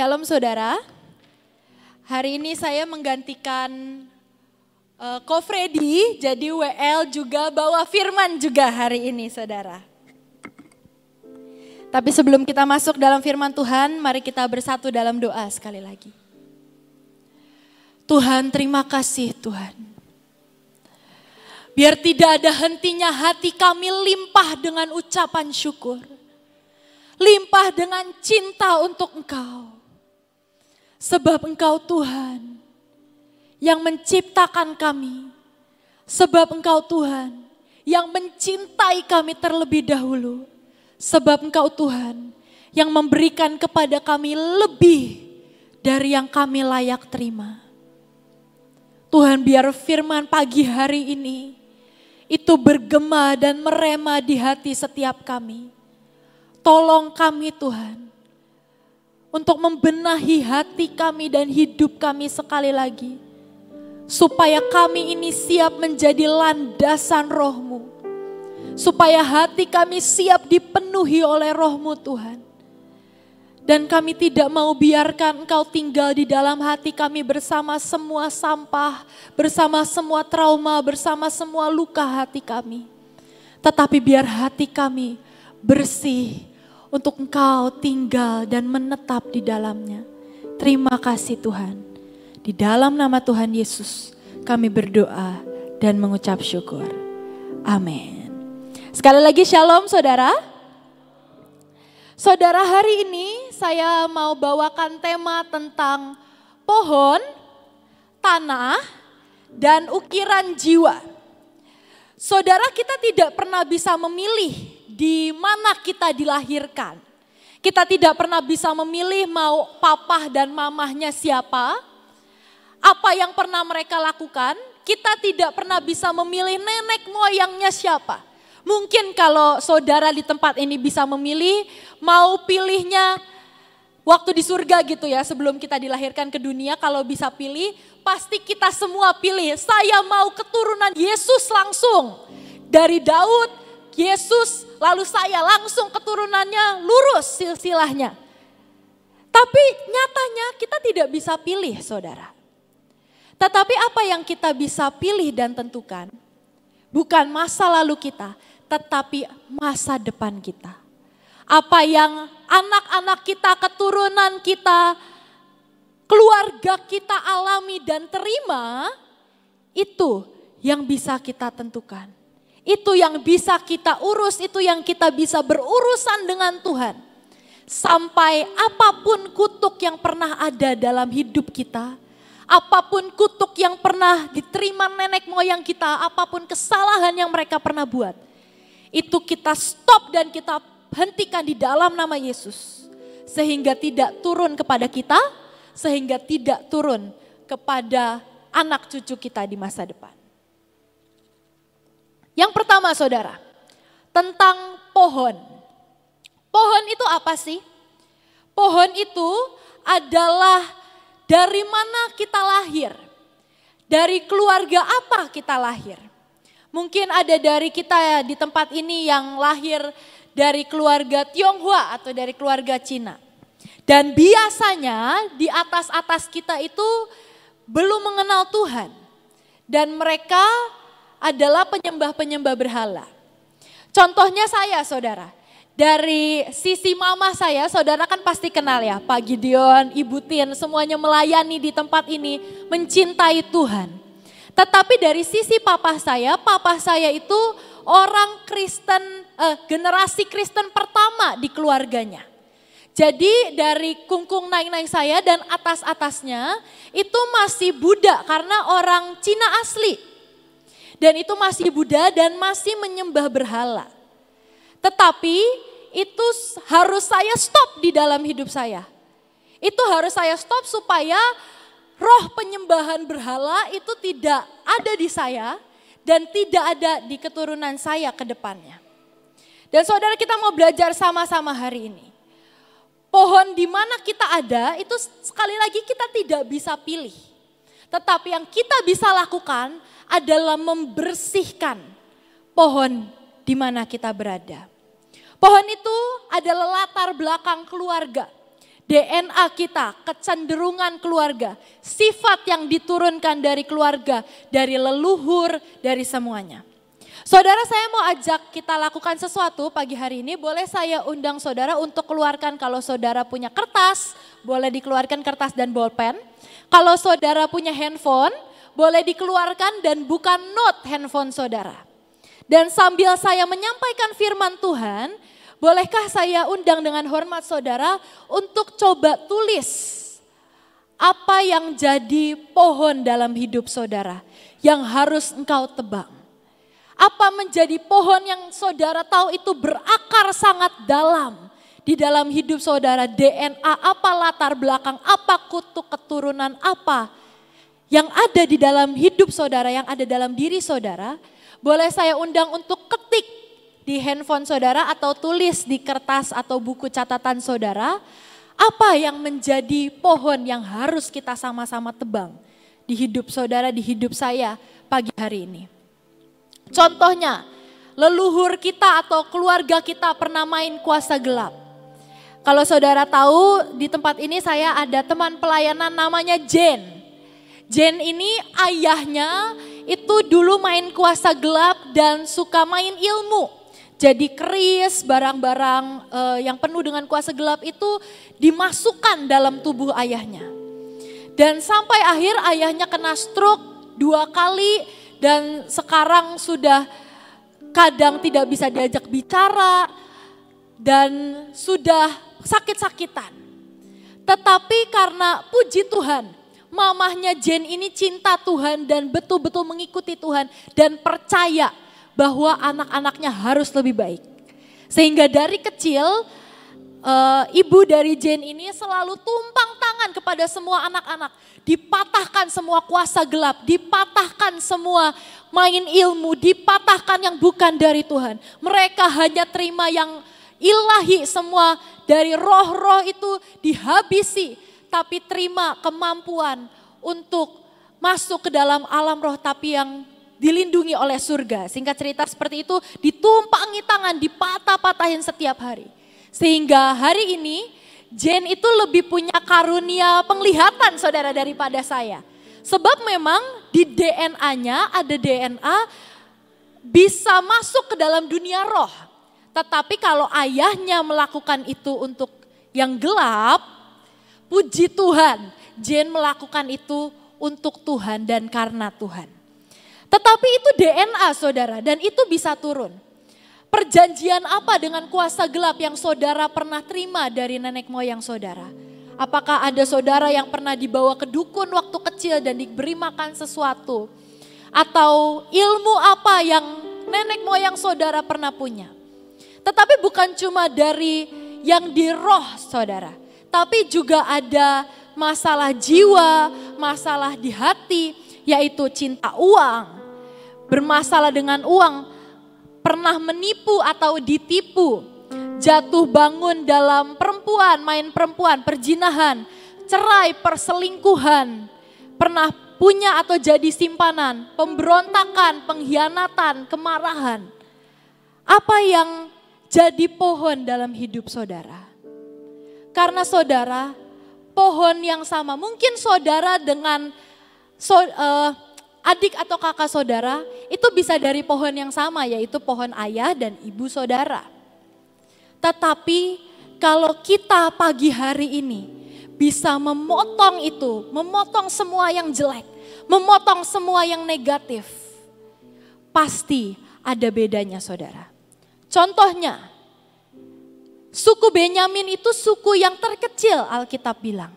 Shalom saudara, hari ini saya menggantikan Ko Freddy, jadi WL juga bawa firman juga hari ini saudara. Tapi sebelum kita masuk dalam firman Tuhan, mari kita bersatu dalam doa sekali lagi. Tuhan, terima kasih Tuhan. Biar tidak ada hentinya hati kami limpah dengan ucapan syukur. Limpah dengan cinta untuk Engkau. Sebab Engkau Tuhan yang menciptakan kami. Sebab Engkau Tuhan yang mencintai kami terlebih dahulu. Sebab Engkau Tuhan yang memberikan kepada kami lebih dari yang kami layak terima. Tuhan, biar firman pagi hari ini itu bergema dan merema di hati setiap kami. Tolong kami Tuhan untuk membenahi hati kami dan hidup kami sekali lagi. Supaya kami ini siap menjadi landasan roh-Mu. Supaya hati kami siap dipenuhi oleh roh-Mu Tuhan. Dan kami tidak mau biarkan Engkau tinggal di dalam hati kami bersama semua sampah, bersama semua trauma, bersama semua luka hati kami. Tetapi biar hati kami bersih untuk Engkau tinggal dan menetap di dalamnya. Terima kasih Tuhan. Di dalam nama Tuhan Yesus kami berdoa dan mengucap syukur. Amin. Sekali lagi shalom saudara. Saudara, hari ini saya mau bawakan tema tentang pohon, tanah, dan ukiran jiwa. Saudara, kita tidak pernah bisa memilih di mana kita dilahirkan. Kita tidak pernah bisa memilih mau papa dan mamahnya siapa. Apa yang pernah mereka lakukan, kita tidak pernah bisa memilih nenek moyangnya siapa. Mungkin kalau saudara di tempat ini bisa memilih, mau pilihnya waktu di surga gitu ya, sebelum kita dilahirkan ke dunia, kalau bisa pilih, pasti kita semua pilih, saya mau keturunan Yesus langsung. Dari Daud, Yesus, lalu saya langsung keturunannya lurus silsilahnya. Tapi nyatanya kita tidak bisa pilih saudara. Tetapi apa yang kita bisa pilih dan tentukan, bukan masa lalu kita, tetapi masa depan kita. Apa yang anak-anak kita, keturunan kita, keluarga kita alami dan terima, itu yang bisa kita tentukan. Itu yang bisa kita urus, itu yang kita bisa berurusan dengan Tuhan. Sampai apapun kutuk yang pernah ada dalam hidup kita, apapun kutuk yang pernah diterima nenek moyang kita, apapun kesalahan yang mereka pernah buat, itu kita stop dan kita hentikan di dalam nama Yesus. Sehingga tidak turun kepada kita, sehingga tidak turun kepada anak cucu kita di masa depan. Yang pertama saudara, tentang pohon. Pohon itu apa sih? Pohon itu adalah dari mana kita lahir. Dari keluarga apa kita lahir. Mungkin ada dari kita di tempat ini yang lahir dari keluarga Tionghoa atau dari keluarga Cina. Dan biasanya di atas-atas kita itu belum mengenal Tuhan. Dan mereka adalah penyembah-penyembah berhala. Contohnya saya saudara, dari sisi mama saya, saudara kan pasti kenal ya, Pak Gideon, Ibu Tin, semuanya melayani di tempat ini, mencintai Tuhan. Tetapi dari sisi papa saya itu orang Kristen, generasi Kristen pertama di keluarganya. Jadi dari kungkung naik-naik saya dan atas-atasnya itu masih Buddha karena orang Cina asli. Dan itu masih Buddha dan masih menyembah berhala. Tetapi itu harus saya stop di dalam hidup saya. Itu harus saya stop supaya roh penyembahan berhala itu tidak ada di saya dan tidak ada di keturunan saya ke depannya. Dan saudara, kita mau belajar sama-sama hari ini. Pohon di mana kita ada itu sekali lagi kita tidak bisa pilih. Tetapi yang kita bisa lakukan adalah membersihkan pohon di mana kita berada. Pohon itu adalah latar belakang keluarga. DNA kita, kecenderungan keluarga, sifat yang diturunkan dari keluarga, dari leluhur, dari semuanya. Saudara, saya mau ajak kita lakukan sesuatu pagi hari ini. Boleh saya undang saudara untuk keluarkan, kalau saudara punya kertas, boleh dikeluarkan kertas dan bolpen. Kalau saudara punya handphone, boleh dikeluarkan dan buka note handphone saudara. Dan sambil saya menyampaikan firman Tuhan, bolehkah saya undang dengan hormat saudara untuk coba tulis apa yang jadi pohon dalam hidup saudara yang harus engkau tebang. Apa menjadi pohon yang saudara tahu itu berakar sangat dalam di dalam hidup saudara, DNA, apa latar belakang, apa kutuk keturunan, apa yang ada di dalam hidup saudara, yang ada dalam diri saudara. Boleh saya undang untuk ketik di handphone saudara atau tulis di kertas atau buku catatan saudara, apa yang menjadi pohon yang harus kita sama-sama tebang di hidup saudara, di hidup saya pagi hari ini. Contohnya, leluhur kita atau keluarga kita pernah main kuasa gelap. Kalau saudara tahu, di tempat ini saya ada teman pelayanan namanya Jen. Jen ini ayahnya itu dulu main kuasa gelap dan suka main ilmu. Jadi keris, barang-barang yang penuh dengan kuasa gelap itu dimasukkan dalam tubuh ayahnya. Dan sampai akhir ayahnya kena stroke 2 kali dan sekarang sudah kadang tidak bisa diajak bicara dan sudah sakit-sakitan. Tetapi karena puji Tuhan, mamahnya Jen ini cinta Tuhan dan betul-betul mengikuti Tuhan dan percaya bahwa anak-anaknya harus lebih baik. Sehingga dari kecil ibu dari Jen ini selalu tumpang tangan kepada semua anak-anak. Dipatahkan semua kuasa gelap, dipatahkan semua main ilmu, dipatahkan yang bukan dari Tuhan. Mereka hanya terima yang ilahi, semua dari roh-roh itu dihabisi. Tapi terima kemampuan untuk masuk ke dalam alam roh tapi yang dilindungi oleh surga. Singkat cerita seperti itu, ditumpangi tangan, dipatah-patahin setiap hari. Sehingga hari ini Jen itu lebih punya karunia penglihatan saudara daripada saya. Sebab memang di DNA-nya ada DNA bisa masuk ke dalam dunia roh. Tetapi kalau ayahnya melakukan itu untuk yang gelap, puji Tuhan, Jen melakukan itu untuk Tuhan dan karena Tuhan. Tetapi itu DNA saudara dan itu bisa turun. Perjanjian apa dengan kuasa gelap yang saudara pernah terima dari nenek moyang saudara? Apakah ada saudara yang pernah dibawa ke dukun waktu kecil dan diberi makan sesuatu? Atau ilmu apa yang nenek moyang saudara pernah punya? Tetapi bukan cuma dari yang di roh saudara. Tapi juga ada masalah jiwa, masalah di hati, yaitu cinta uang. Bermasalah dengan uang. Pernah menipu atau ditipu, jatuh bangun dalam perempuan, main perempuan, perjinahan, cerai, perselingkuhan, pernah punya atau jadi simpanan, pemberontakan, pengkhianatan, kemarahan. Apa yang jadi pohon dalam hidup saudara? Karena saudara, pohon yang sama, mungkin saudara dengan adik atau kakak saudara itu bisa dari pohon yang sama, yaitu pohon ayah dan ibu saudara. Tetapi kalau kita pagi hari ini bisa memotong itu, memotong semua yang jelek, memotong semua yang negatif, pasti ada bedanya saudara. Contohnya, suku Benyamin itu suku yang terkecil Alkitab bilang.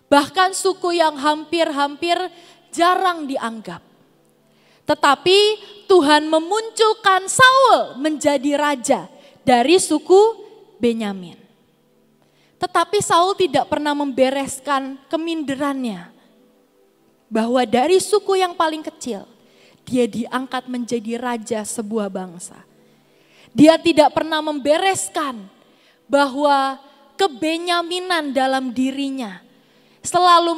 Bahkan suku yang hampir-hampir jarang dianggap. Tetapi Tuhan memunculkan Saul menjadi raja dari suku Benyamin. Tetapi Saul tidak pernah membereskan keminderannya. Bahwa dari suku yang paling kecil, dia diangkat menjadi raja sebuah bangsa. Dia tidak pernah membereskan bahwa kebenyaminan dalam dirinya selalu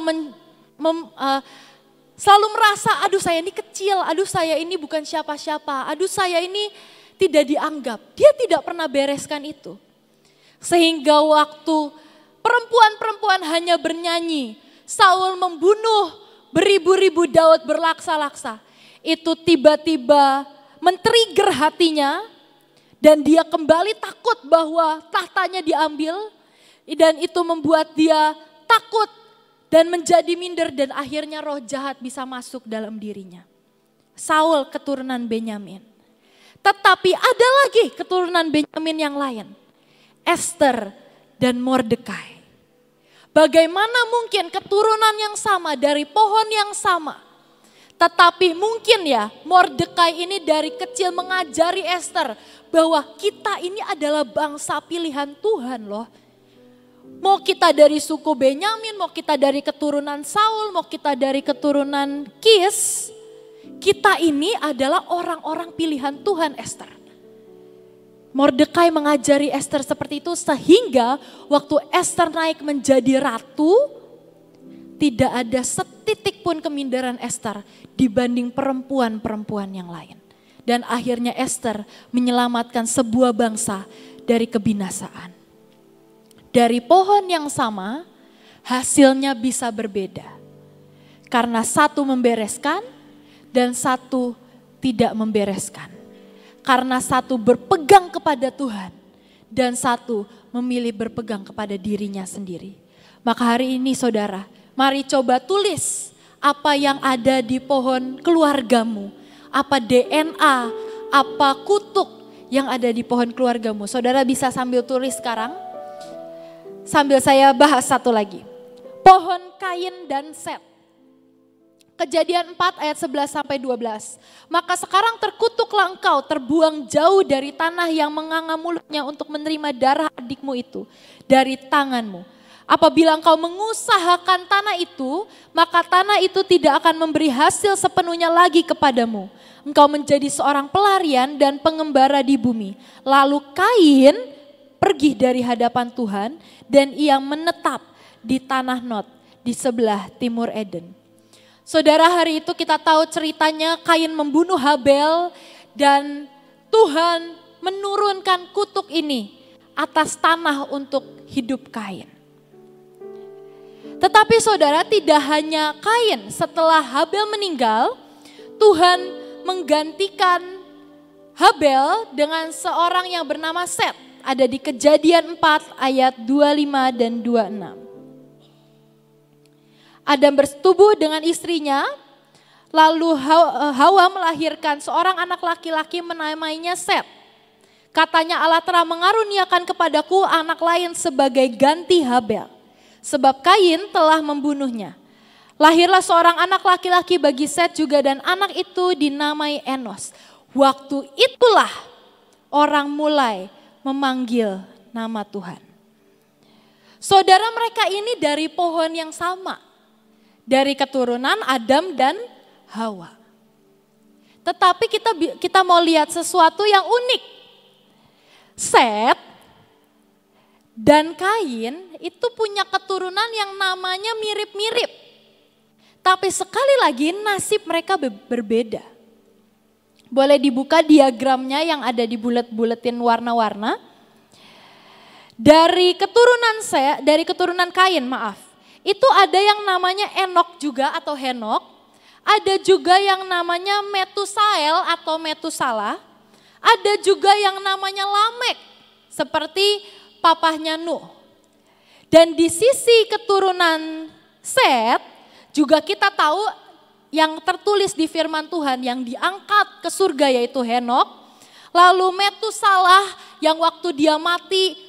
selalu merasa, aduh saya ini kecil, aduh saya ini bukan siapa-siapa, aduh saya ini tidak dianggap. Dia tidak pernah bereskan itu. Sehingga waktu Perempuan-perempuan hanya bernyanyi. Saul membunuh beribu-ribu, Daud berlaksa-laksa. Itu tiba-tiba men-trigger hatinya dan dia kembali takut bahwa tahtanya diambil. Dan itu membuat dia takut dan menjadi minder dan akhirnya roh jahat bisa masuk dalam dirinya. Saul keturunan Benyamin. Tetapi ada lagi keturunan Benyamin yang lain. Esther dan Mordekai. Bagaimana mungkin keturunan yang sama dari pohon yang sama. Tetapi mungkin ya Mordekai ini dari kecil mengajari Esther bahwa kita ini adalah bangsa pilihan Tuhan loh. Mau kita dari suku Benyamin, mau kita dari keturunan Saul, mau kita dari keturunan Kis. Kita ini adalah orang-orang pilihan Tuhan Esther. Mordekai mengajari Esther seperti itu sehingga waktu Esther naik menjadi ratu, tidak ada setitik pun keminderan Esther dibanding perempuan-perempuan yang lain. Dan akhirnya Esther menyelamatkan sebuah bangsa dari kebinasaan. Dari pohon yang sama, hasilnya bisa berbeda. Karena satu membereskan dan satu tidak membereskan. Karena satu berpegang kepada Tuhan dan satu memilih berpegang kepada dirinya sendiri. Maka hari ini saudara, mari coba tulis apa yang ada di pohon keluargamu. Apa DNA, apa kutuk yang ada di pohon keluargamu. Saudara bisa sambil tulis sekarang. Sambil saya bahas satu lagi. Pohon Kain dan Set. Kejadian 4 ayat 11 sampai 12. Maka sekarang terkutuklah engkau, terbuang jauh dari tanah yang menganga mulutnya untuk menerima darah adikmu itu dari tanganmu. Apabila engkau mengusahakan tanah itu, maka tanah itu tidak akan memberi hasil sepenuhnya lagi kepadamu. Engkau menjadi seorang pelarian dan pengembara di bumi. Lalu Kain pergi dari hadapan Tuhan dan ia menetap di tanah Nod di sebelah timur Eden. Saudara, hari itu kita tahu ceritanya Kain membunuh Habel dan Tuhan menurunkan kutuk ini atas tanah untuk hidup Kain. Tetapi saudara, tidak hanya Kain, setelah Habel meninggal, Tuhan menggantikan Habel dengan seorang yang bernama Set. Ada di Kejadian 4 ayat 25 dan 26. Adam bersetubuh dengan istrinya, lalu Hawa melahirkan seorang anak laki-laki namanya Set. Katanya Allah telah mengaruniakan kepadaku anak lain sebagai ganti Habel, sebab Kain telah membunuhnya. Lahirlah seorang anak laki-laki bagi Set juga dan anak itu dinamai Enos. Waktu itulah orang mulai memanggil nama Tuhan. Saudara, mereka ini dari pohon yang sama. Dari keturunan Adam dan Hawa. Tetapi kita mau lihat sesuatu yang unik. Set dan Kain itu punya keturunan yang namanya mirip-mirip. Tapi sekali lagi nasib mereka berbeda. Boleh dibuka diagramnya yang ada di bulet-buletin warna-warna. Dari keturunan Kain, maaf. Itu ada yang namanya Enok juga atau Henok. Ada juga yang namanya Metusael atau Metusalah. Ada juga yang namanya Lamek. Seperti papahnya Nuh. Dan di sisi keturunan Set juga kita tahu yang tertulis di firman Tuhan yang diangkat ke surga yaitu Henok. Lalu Metusalah yang waktu dia mati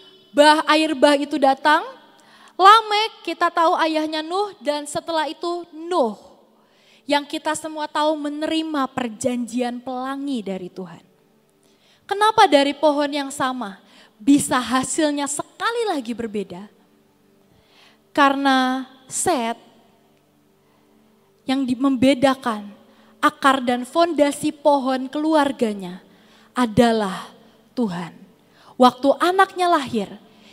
air bah itu datang. Lamek kita tahu ayahnya Nuh dan setelah itu Nuh yang kita semua tahu menerima perjanjian pelangi dari Tuhan. Kenapa dari pohon yang sama bisa hasilnya sekali lagi berbeda? Karena Set yang membedakan akar dan fondasi pohon keluarganya adalah Tuhan. Waktu anaknya lahir,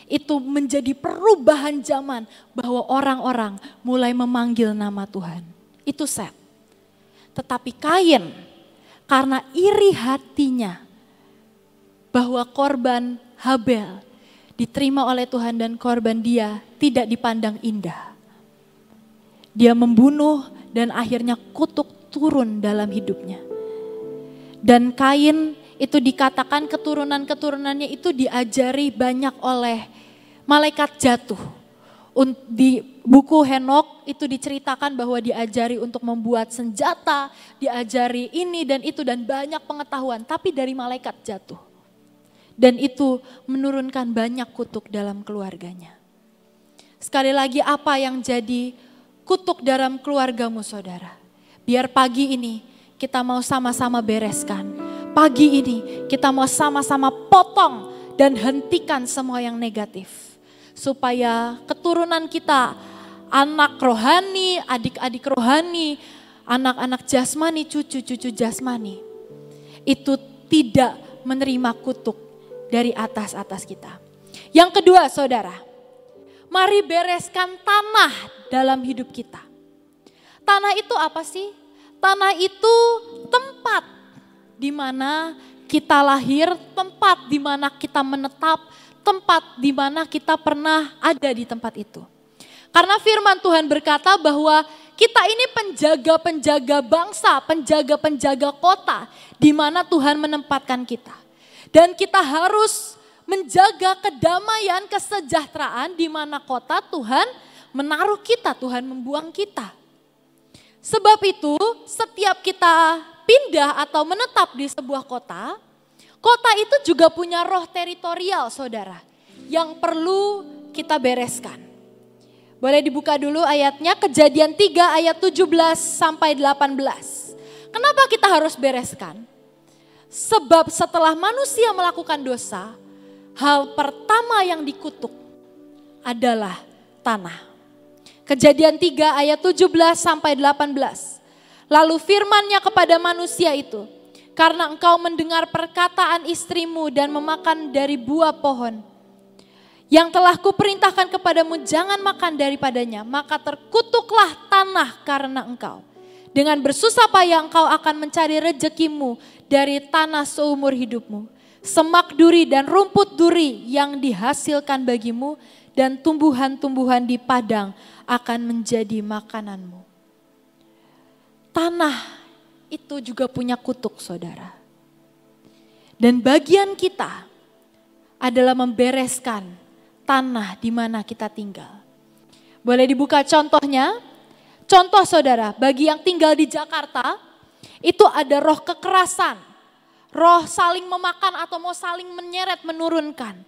itu menjadi perubahan zaman bahwa orang-orang mulai memanggil nama Tuhan. Itu Set. Tetapi Kain karena iri hatinya bahwa korban Habel diterima oleh Tuhan dan korban dia tidak dipandang indah. Dia membunuh dan akhirnya kutuk turun dalam hidupnya. Dan Kain itu dikatakan keturunan-keturunannya itu diajari banyak oleh malaikat jatuh. Di buku Henok itu diceritakan bahwa diajari untuk membuat senjata, diajari ini dan itu dan banyak pengetahuan, tapi dari malaikat jatuh. Dan itu menurunkan banyak kutuk dalam keluarganya. Sekali lagi, apa yang jadi kutuk dalam keluargamu, saudara? Biar pagi ini kita mau sama-sama bereskan. Pagi ini kita mau sama-sama potong dan hentikan semua yang negatif. Supaya keturunan kita, anak rohani, adik-adik rohani, anak-anak jasmani, cucu-cucu jasmani, itu tidak menerima kutuk dari atas kita. Yang kedua, saudara, mari bereskan tanah dalam hidup kita. Tanah itu apa sih? Tanah itu tempat di mana kita lahir, tempat di mana kita menetap, tempat di mana kita pernah ada di tempat itu. Karena firman Tuhan berkata bahwa kita ini penjaga-penjaga bangsa, penjaga-penjaga kota di mana Tuhan menempatkan kita. Dan kita harus menjaga kedamaian, kesejahteraan di mana kota Tuhan menaruh kita, Tuhan membuang kita. Sebab itu setiap kita pindah atau menetap di sebuah kota, kota itu juga punya roh teritorial, saudara, yang perlu kita bereskan. Boleh dibuka dulu ayatnya, Kejadian 3 ayat 17 sampai 18. Kenapa kita harus bereskan? Sebab setelah manusia melakukan dosa, hal pertama yang dikutuk adalah tanah. Kejadian 3 ayat 17 sampai 18. Lalu firman-Nya kepada manusia itu, karena engkau mendengar perkataan istrimu dan memakan dari buah pohon yang telah kuperintahkan kepadamu, jangan makan daripadanya, maka terkutuklah tanah karena engkau. Dengan bersusah payah engkau akan mencari rezekimu dari tanah seumur hidupmu. Semak duri dan rumput duri yang dihasilkan bagimu dan tumbuhan-tumbuhan di padang akan menjadi makananmu. Tanah itu juga punya kutuk, saudara. Dan bagian kita adalah membereskan tanah di mana kita tinggal. Boleh dibuka contohnya? Contoh, saudara, bagi yang tinggal di Jakarta, itu ada roh kekerasan, roh saling memakan atau mau saling menyeret, menurunkan.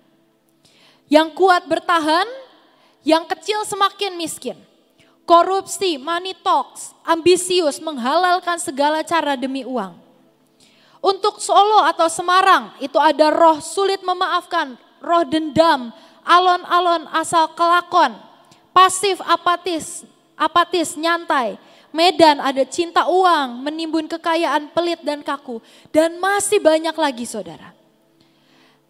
Yang kuat bertahan, yang kecil semakin miskin. Korupsi, money talks, ambisius, menghalalkan segala cara demi uang. Untuk Solo atau Semarang itu ada roh sulit memaafkan, roh dendam, alon-alon asal kelakon, pasif apatis, nyantai. Medan ada cinta uang, menimbun kekayaan pelit dan kaku. Dan masih banyak lagi, saudara.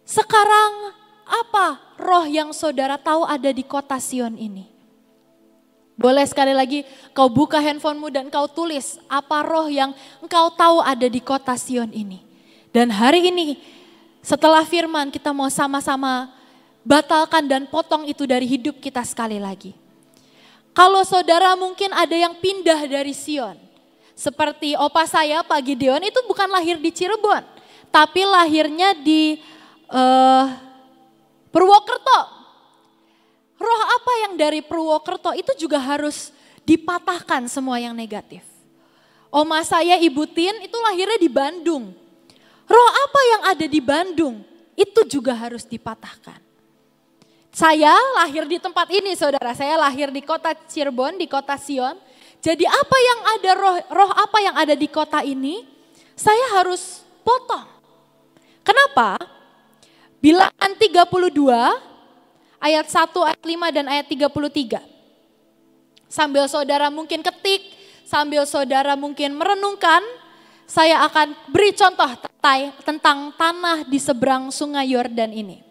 Sekarang apa roh yang saudara tahu ada di kota Sion ini? Boleh sekali lagi kau buka handphonemu dan kau tulis apa roh yang engkau tahu ada di kota Sion ini. Dan hari ini setelah firman kita mau sama-sama batalkan dan potong itu dari hidup kita sekali lagi. Kalau saudara mungkin ada yang pindah dari Sion. Seperti opa saya Pak Gideon itu bukan lahir di Cirebon. Tapi lahirnya di Purwokerto. Roh apa yang dari Purwokerto itu juga harus dipatahkan semua yang negatif. Oma saya Ibu Tin itu lahirnya di Bandung. Roh apa yang ada di Bandung itu juga harus dipatahkan. Saya lahir di tempat ini, saudara. Saya lahir di kota Cirebon, di kota Sion. Jadi apa yang ada, roh apa yang ada di kota ini, saya harus potong. Kenapa? Bilangan 32 ayat 1, ayat 5 dan ayat 33. Sambil saudara mungkin ketik, sambil saudara mungkin merenungkan, saya akan beri contoh tentang tanah di seberang sungai Yordan ini.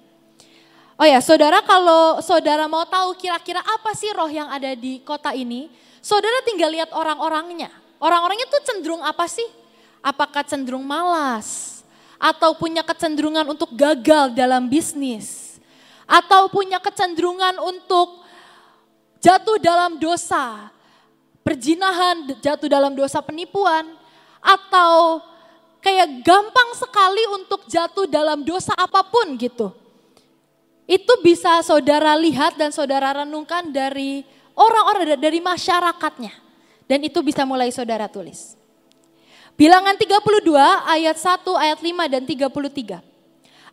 Oh ya, saudara, kalau saudara mau tahu kira-kira apa sih roh yang ada di kota ini, saudara tinggal lihat orang-orangnya. Orang-orangnya tuh cenderung apa sih? Apakah cenderung malas? Atau punya kecenderungan untuk gagal dalam bisnis? atau punya kecenderungan untuk jatuh dalam dosa, perzinahan, jatuh dalam dosa penipuan, atau kayak gampang sekali untuk jatuh dalam dosa apapun gitu. Itu bisa saudara lihat dan saudara renungkan dari orang-orang, dari masyarakatnya. Dan itu bisa mulai saudara tulis. Bilangan 32 ayat 1, ayat 5 dan 33.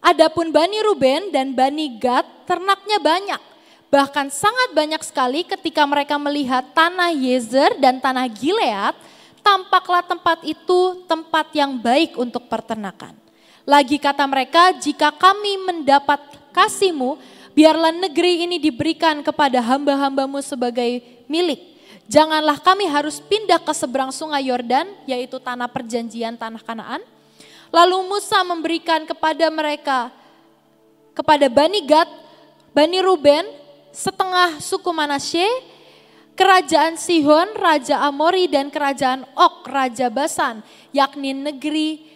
Adapun Bani Ruben dan Bani Gad ternaknya banyak. Bahkan sangat banyak sekali ketika mereka melihat tanah Yezer dan tanah Gilead, tampaklah tempat itu tempat yang baik untuk peternakan. Lagi kata mereka, jika kami mendapat kasih-Mu, biarlah negeri ini diberikan kepada hamba-hamba-Mu sebagai milik. Janganlah kami harus pindah ke seberang sungai Yordan, yaitu tanah perjanjian, tanah Kanaan. Lalu Musa memberikan kepada mereka, kepada Bani Gad, Bani Ruben, setengah suku Manasye, kerajaan Sihon, Raja Amori, dan kerajaan Og, Raja Basan, yakni negeri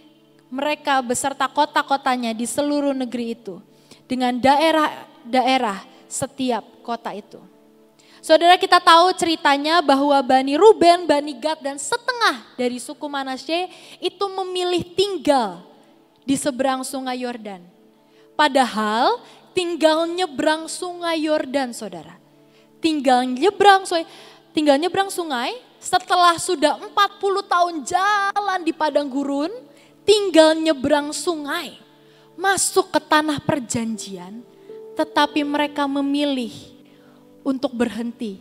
mereka beserta kota-kotanya di seluruh negeri itu, dengan daerah-daerah setiap kota itu. Saudara, kita tahu ceritanya bahwa Bani Ruben, Bani Gad, dan setengah dari suku Manasye itu memilih tinggal di seberang sungai Yordan. Padahal tinggal nyebrang sungai Yordan, saudara. Tinggal nyebrang sungai setelah sudah 40 tahun jalan di padang gurun, tinggal nyebrang sungai, masuk ke tanah perjanjian, tetapi mereka memilih untuk berhenti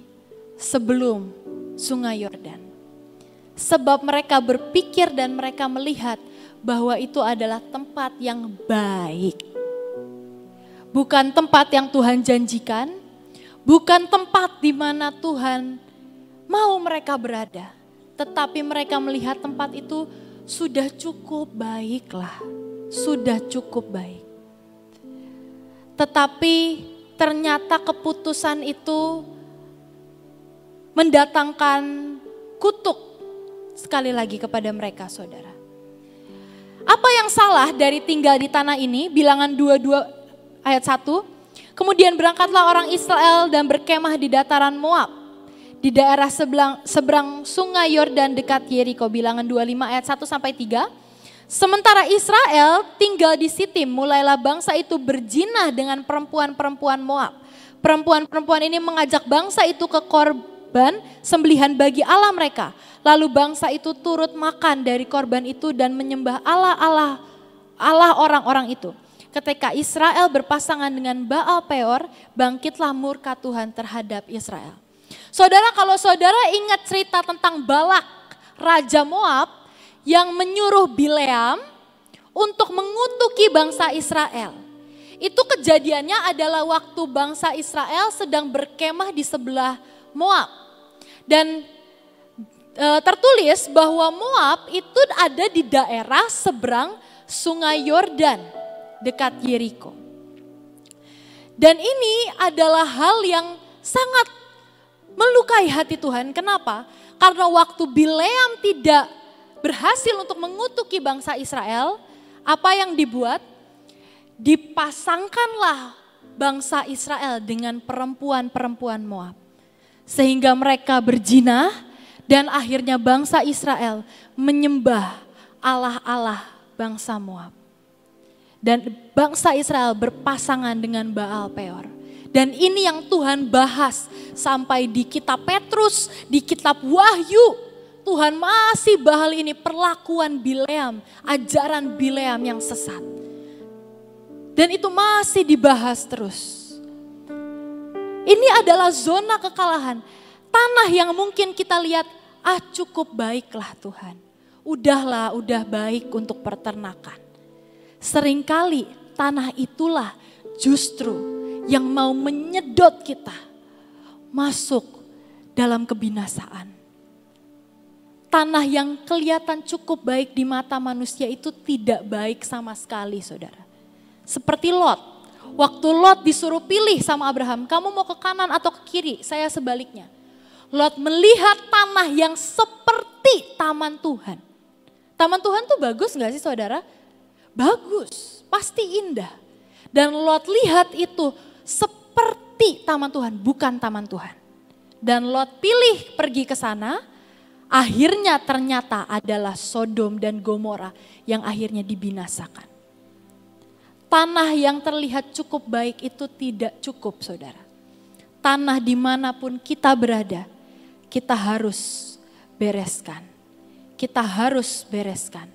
sebelum sungai Yordan. Sebab mereka berpikir dan mereka melihat bahwa itu adalah tempat yang baik. Bukan tempat yang Tuhan janjikan, bukan tempat di mana Tuhan mau mereka berada. Tetapi mereka melihat tempat itu sudah cukup baiklah, sudah cukup baik. Tetapi ternyata keputusan itu mendatangkan kutuk sekali lagi kepada mereka, saudara. Apa yang salah dari tinggal di tanah ini? Bilangan 22 ayat 1. Kemudian berangkatlah orang Israel dan berkemah di dataran Moab, di daerah seberang sungai Yordan dekat Yeriko. Bilangan 25 ayat 1 sampai 3. Sementara Israel tinggal di Sitim, mulailah bangsa itu berzina dengan perempuan-perempuan Moab. Perempuan-perempuan ini mengajak bangsa itu ke korban sembelihan bagi Allah mereka. Lalu bangsa itu turut makan dari korban itu dan menyembah Allah orang-orang itu. Ketika Israel berpasangan dengan Baal Peor, bangkitlah murka Tuhan terhadap Israel. Saudara, kalau saudara ingat cerita tentang Balak, Raja Moab, yang menyuruh Bileam untuk mengutuki bangsa Israel. Itu kejadiannya adalah waktu bangsa Israel sedang berkemah di sebelah Moab. Dan tertulis bahwa Moab itu ada di daerah seberang sungai Yordan dekat Yeriko. Dan ini adalah hal yang sangat melukai hati Tuhan. Kenapa? Karena waktu Bileam tidak berhasil untuk mengutuki bangsa Israel, apa yang dibuat? Dipasangkanlah bangsa Israel dengan perempuan-perempuan Moab. Sehingga mereka berzina dan akhirnya bangsa Israel menyembah Allah-Allah bangsa Moab. Dan bangsa Israel berpasangan dengan Baal Peor. Dan ini yang Tuhan bahas sampai di kitab Petrus, di kitab Wahyu. Tuhan masih bahas ini perlakuan Bileam, ajaran Bileam yang sesat. Dan itu masih dibahas terus. Ini adalah zona kekalahan. Tanah yang mungkin kita lihat, cukup baiklah Tuhan. Udahlah, udah baik untuk peternakan. Seringkali tanah itulah justru yang mau menyedot kita masuk dalam kebinasaan. Tanah yang kelihatan cukup baik di mata manusia itu tidak baik sama sekali, saudara. Seperti Lot. Waktu Lot disuruh pilih sama Abraham, kamu mau ke kanan atau ke kiri? Saya sebaliknya. Lot melihat tanah yang seperti taman Tuhan. Taman Tuhan tuh bagus gak sih, saudara? Bagus, pasti indah. Dan Lot lihat itu seperti taman Tuhan, bukan taman Tuhan. Dan Lot pilih pergi ke sana, akhirnya ternyata adalah Sodom dan Gomora yang akhirnya dibinasakan. Tanah yang terlihat cukup baik itu tidak cukup, saudara. Tanah dimanapun kita berada, kita harus bereskan. Kita harus bereskan.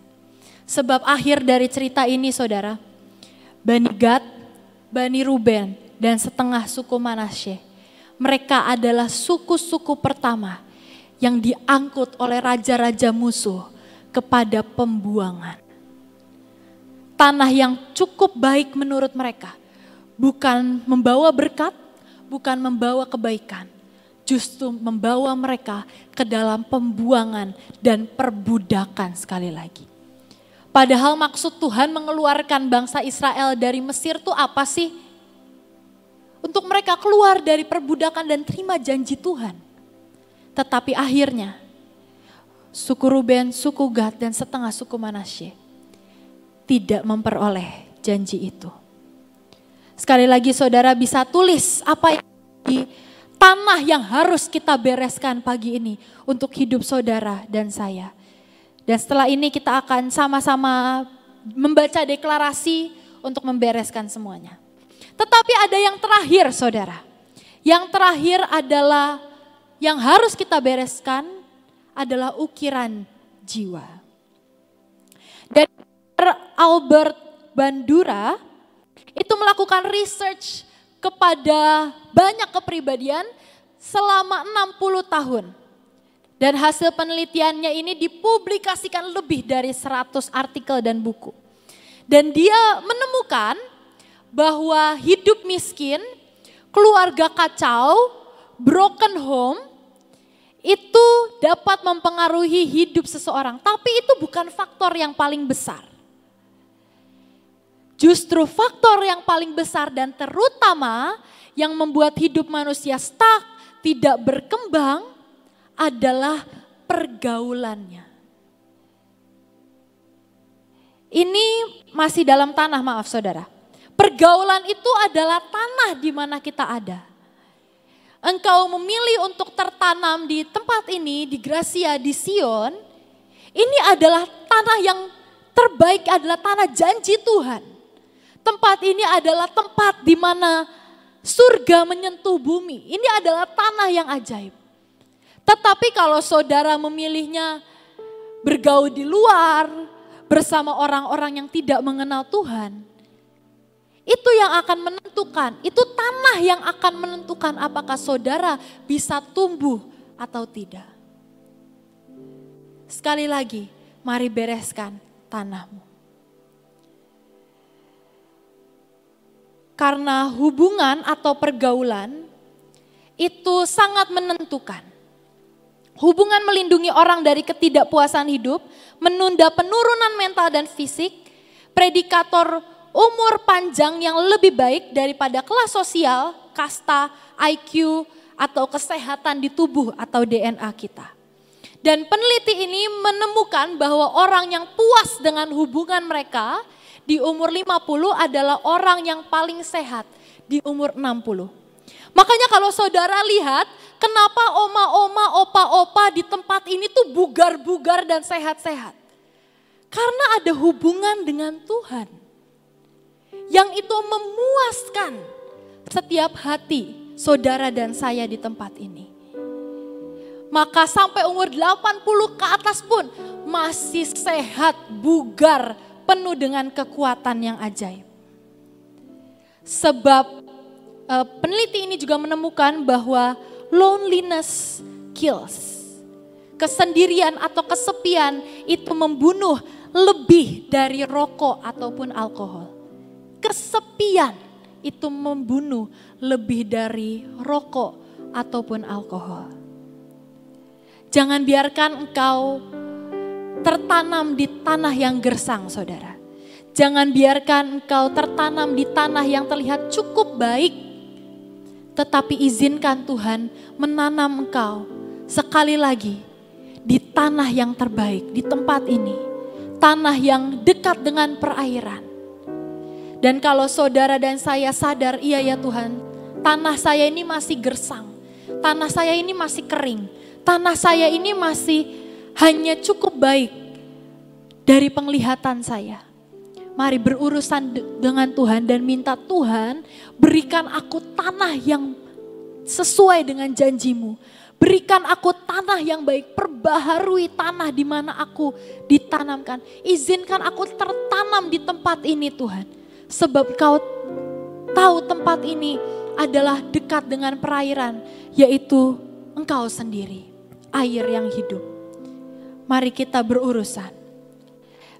Sebab akhir dari cerita ini, saudara, Bani Gad, Bani Ruben, dan setengah suku Manasye, mereka adalah suku-suku pertama yang diangkut oleh raja-raja musuh kepada pembuangan. Tanah yang cukup baik menurut mereka, bukan membawa berkat, bukan membawa kebaikan, justru membawa mereka ke dalam pembuangan dan perbudakan sekali lagi. Padahal maksud Tuhan mengeluarkan bangsa Israel dari Mesir itu apa sih? Untuk mereka keluar dari perbudakan dan terima janji Tuhan. Tetapi akhirnya suku Ruben, suku Gad, dan setengah suku Manasye tidak memperoleh janji itu. Sekali lagi saudara bisa tulis apa yang di tanah yang harus kita bereskan pagi ini untuk hidup saudara dan saya. Dan setelah ini kita akan sama-sama membaca deklarasi untuk membereskan semuanya. Tetapi ada yang terakhir saudara. Yang terakhir adalah yang harus kita bereskan adalah ukiran jiwa. Dan Albert Bandura itu melakukan research kepada banyak kepribadian selama 60 tahun. Dan hasil penelitiannya ini dipublikasikan lebih dari 100 artikel dan buku. Dan dia menemukan bahwa hidup miskin, keluarga kacau, broken home, itu dapat mempengaruhi hidup seseorang. Tapi itu bukan faktor yang paling besar. Justru faktor yang paling besar dan terutama yang membuat hidup manusia stuck, tidak berkembang adalah pergaulannya. Ini masih dalam tanah, maaf saudara. Pergaulan itu adalah tanah di mana kita ada. Engkau memilih untuk tertanam di tempat ini, di Gracia, di Sion. Ini adalah tanah yang terbaik, adalah tanah janji Tuhan. Tempat ini adalah tempat di mana surga menyentuh bumi. Ini adalah tanah yang ajaib. Tetapi kalau saudara memilihnya bergaul di luar, bersama orang-orang yang tidak mengenal Tuhan, itu yang akan menentukan, itu tanah yang akan menentukan apakah saudara bisa tumbuh atau tidak. Sekali lagi, mari bereskan tanahmu. Karena hubungan atau pergaulan itu sangat menentukan. Hubungan melindungi orang dari ketidakpuasan hidup, menunda penurunan mental dan fisik, predikator umur panjang yang lebih baik daripada kelas sosial, kasta, IQ, atau kesehatan di tubuh atau DNA kita. Dan peneliti ini menemukan bahwa orang yang puas dengan hubungan mereka di umur 50 adalah orang yang paling sehat di umur 60. Makanya kalau saudara lihat, kenapa oma-oma, opa-opa di tempat ini tuh bugar-bugar dan sehat-sehat. Karena ada hubungan dengan Tuhan. Yang itu memuaskan setiap hati saudara dan saya di tempat ini. Maka sampai umur 80 ke atas pun masih sehat, bugar, penuh dengan kekuatan yang ajaib. Sebab peneliti ini juga menemukan bahwa loneliness kills. Kesendirian atau kesepian itu membunuh lebih dari rokok ataupun alkohol. Kesepian itu membunuh lebih dari rokok ataupun alkohol. Jangan biarkan engkau tertanam di tanah yang gersang, saudara. Jangan biarkan engkau tertanam di tanah yang terlihat cukup baik. Tetapi izinkan Tuhan menanam engkau sekali lagi di tanah yang terbaik, di tempat ini. Tanah yang dekat dengan perairan. Dan kalau saudara dan saya sadar, iya ya Tuhan, tanah saya ini masih gersang, tanah saya ini masih kering, tanah saya ini masih hanya cukup baik dari penglihatan saya. Mari berurusan dengan Tuhan dan minta Tuhan berikan aku tanah yang sesuai dengan janji-Mu. Berikan aku tanah yang baik, perbaharui tanah di mana aku ditanamkan. Izinkan aku tertanam di tempat ini Tuhan. Sebab Kau tahu tempat ini adalah dekat dengan perairan, yaitu Engkau sendiri, air yang hidup. Mari kita berurusan.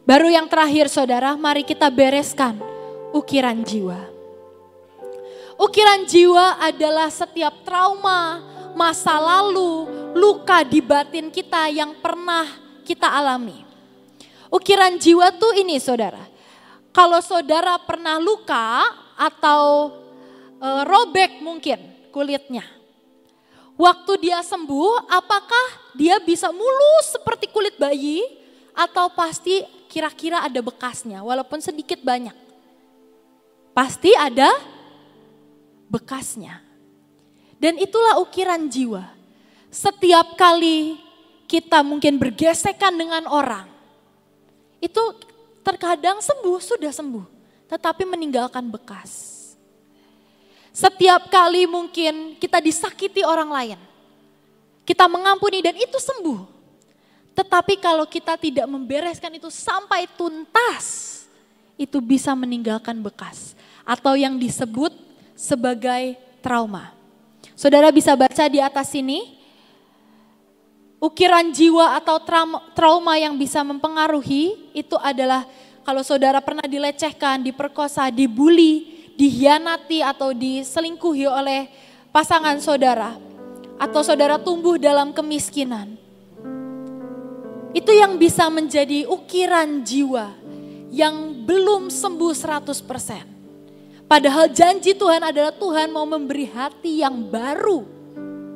Baru yang terakhir saudara, mari kita bereskan ukiran jiwa. Ukiran jiwa adalah setiap trauma, masa lalu, luka di batin kita yang pernah kita alami. Ukiran jiwa tuh ini saudara, kalau saudara pernah luka atau robek mungkin kulitnya. Waktu dia sembuh, apakah dia bisa mulus seperti kulit bayi atau pasti kira-kira ada bekasnya, walaupun sedikit banyak. Pasti ada bekasnya. Dan itulah ukiran jiwa. Setiap kali kita mungkin bergesekan dengan orang, itu terkadang sudah sembuh, tetapi meninggalkan bekas. Setiap kali mungkin kita disakiti orang lain, kita mengampuni dan itu sembuh. Tetapi kalau kita tidak membereskan itu sampai tuntas, itu bisa meninggalkan bekas. Atau yang disebut sebagai trauma. Saudara bisa baca di atas sini, ukiran jiwa atau trauma yang bisa mempengaruhi itu adalah kalau saudara pernah dilecehkan, diperkosa, dibully, dihianati atau diselingkuhi oleh pasangan saudara. Atau saudara tumbuh dalam kemiskinan. Itu yang bisa menjadi ukiran jiwa yang belum sembuh 100%. Padahal janji Tuhan adalah Tuhan mau memberi hati yang baru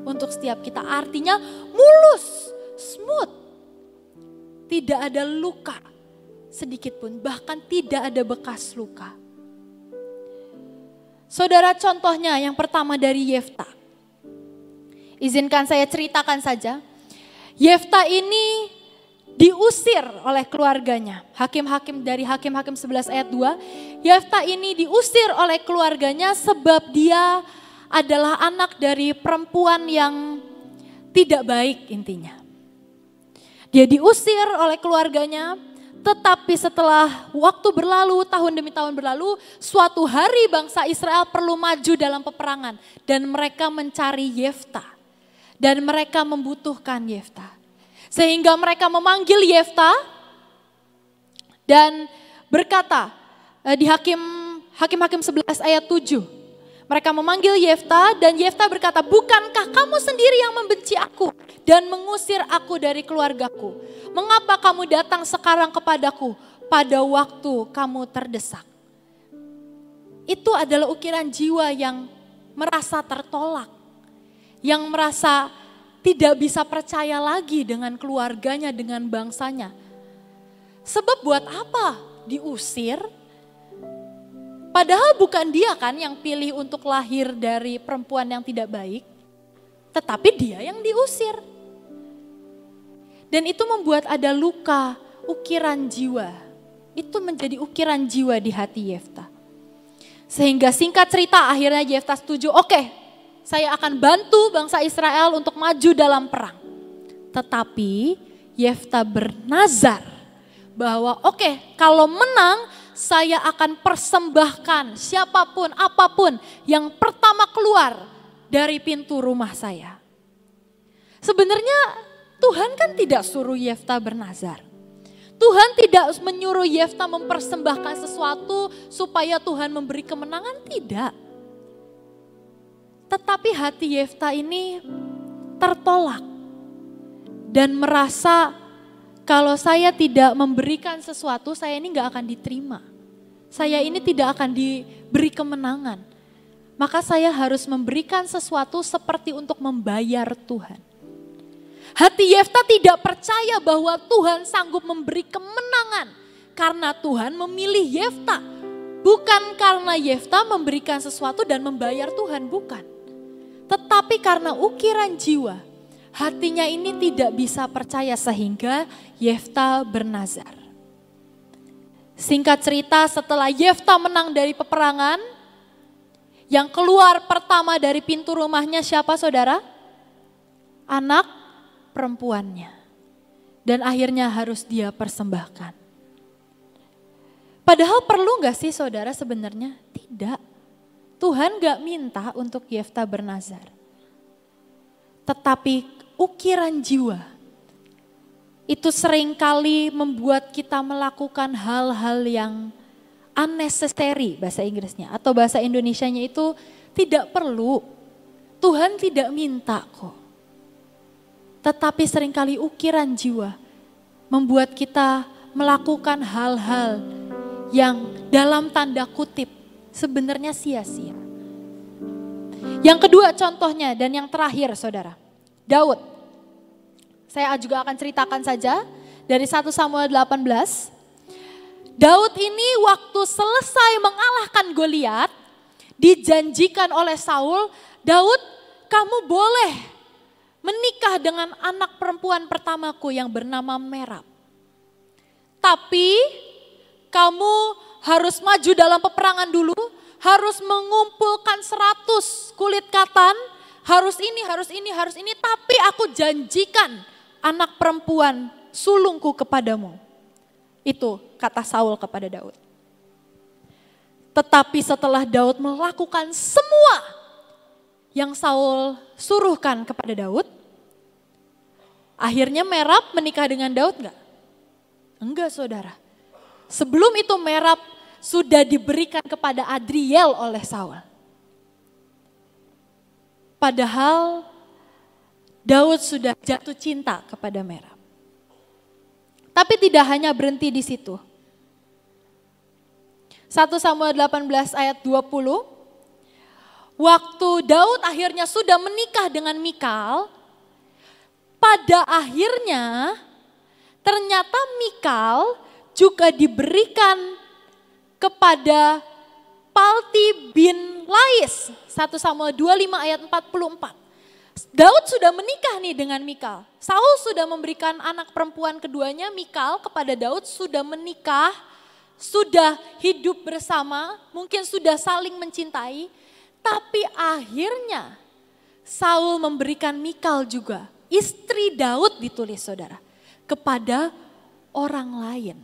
untuk setiap kita. Artinya mulus, smooth. Tidak ada luka sedikit pun, bahkan tidak ada bekas luka. Saudara, contohnya yang pertama dari Yefta. Izinkan saya ceritakan saja. Yefta ini diusir oleh keluarganya. Hakim-hakim dari Hakim-hakim 11 ayat 2. Yefta ini diusir oleh keluarganya sebab dia adalah anak dari perempuan yang tidak baik intinya. Dia diusir oleh keluarganya, tetapi setelah waktu berlalu, tahun demi tahun berlalu, suatu hari bangsa Israel perlu maju dalam peperangan. Dan mereka mencari Yefta. Dan mereka membutuhkan Yefta. Sehingga mereka memanggil Yefta dan berkata di Hakim-hakim 11 ayat 7. Mereka memanggil Yefta dan Yefta berkata, bukankah kamu sendiri yang membenci aku dan mengusir aku dari keluargaku? Mengapa kamu datang sekarang kepadaku pada waktu kamu terdesak? Itu adalah ukiran jiwa yang merasa tertolak, yang merasa tidak bisa percaya lagi dengan keluarganya, dengan bangsanya. Sebab buat apa diusir? Padahal bukan dia kan yang pilih untuk lahir dari perempuan yang tidak baik. Tetapi dia yang diusir. Dan itu membuat ada luka, ukiran jiwa. Itu menjadi ukiran jiwa di hati Yefta. Sehingga singkat cerita akhirnya Yefta setuju, oke, saya akan bantu bangsa Israel untuk maju dalam perang. Tetapi Yefta bernazar bahwa oke, kalau menang saya akan persembahkan siapapun, apapun yang pertama keluar dari pintu rumah saya. Sebenarnya Tuhan kan tidak suruh Yefta bernazar. Tuhan tidak menyuruh Yefta mempersembahkan sesuatu supaya Tuhan memberi kemenangan, tidak. Tetapi hati Yefta ini tertolak dan merasa kalau saya tidak memberikan sesuatu, saya ini gak akan diterima. Saya ini tidak akan diberi kemenangan. Maka saya harus memberikan sesuatu seperti untuk membayar Tuhan. Hati Yefta tidak percaya bahwa Tuhan sanggup memberi kemenangan karena Tuhan memilih Yefta Bukan karena Yefta memberikan sesuatu dan membayar Tuhan, bukan. Tetapi karena ukiran jiwa, hatinya ini tidak bisa percaya sehingga Yefta bernazar. Singkat cerita, setelah Yefta menang dari peperangan, yang keluar pertama dari pintu rumahnya siapa saudara? Anak perempuannya. Dan akhirnya harus dia persembahkan. Padahal perlu gak sih saudara sebenarnya? Tidak. Tuhan gak minta untuk Yefta bernazar. Tetapi ukiran jiwa itu seringkali membuat kita melakukan hal-hal yang unnecessary bahasa Inggrisnya. Atau bahasa Indonesianya itu tidak perlu. Tuhan tidak minta kok. Tetapi seringkali ukiran jiwa membuat kita melakukan hal-hal yang dalam tanda kutip sebenarnya sia-sia. Yang kedua contohnya dan yang terakhir saudara, Daud. Saya juga akan ceritakan saja dari 1 Samuel 18. Daud ini waktu selesai mengalahkan Goliat, dijanjikan oleh Saul, Daud kamu boleh menikah dengan anak perempuan pertamaku yang bernama Merab. Tapi kamu harus maju dalam peperangan dulu, harus mengumpulkan 100 kulit katan, harus ini, tapi aku janjikan anak perempuan sulungku kepadamu. Itu kata Saul kepada Daud. Tetapi setelah Daud melakukan semua yang Saul suruhkan kepada Daud, akhirnya Merab menikah dengan Daud enggak? Enggak saudara. Sebelum itu Merab sudah diberikan kepada Adriel oleh Saul. Padahal Daud sudah jatuh cinta kepada Merab. Tapi tidak hanya berhenti di situ. 1 Samuel 18 ayat 20. Waktu Daud akhirnya sudah menikah dengan Mikal, pada akhirnya ternyata Mikal juga diberikan kepada Palti bin Lais. 1 Samuel 25 ayat 44. Daud sudah menikah nih dengan Mikal. Saul sudah memberikan anak perempuan keduanya Mikal kepada Daud, sudah menikah, sudah hidup bersama, mungkin sudah saling mencintai. Tapi akhirnya Saul memberikan Mikal juga, istri Daud ditulis saudara, kepada orang lain.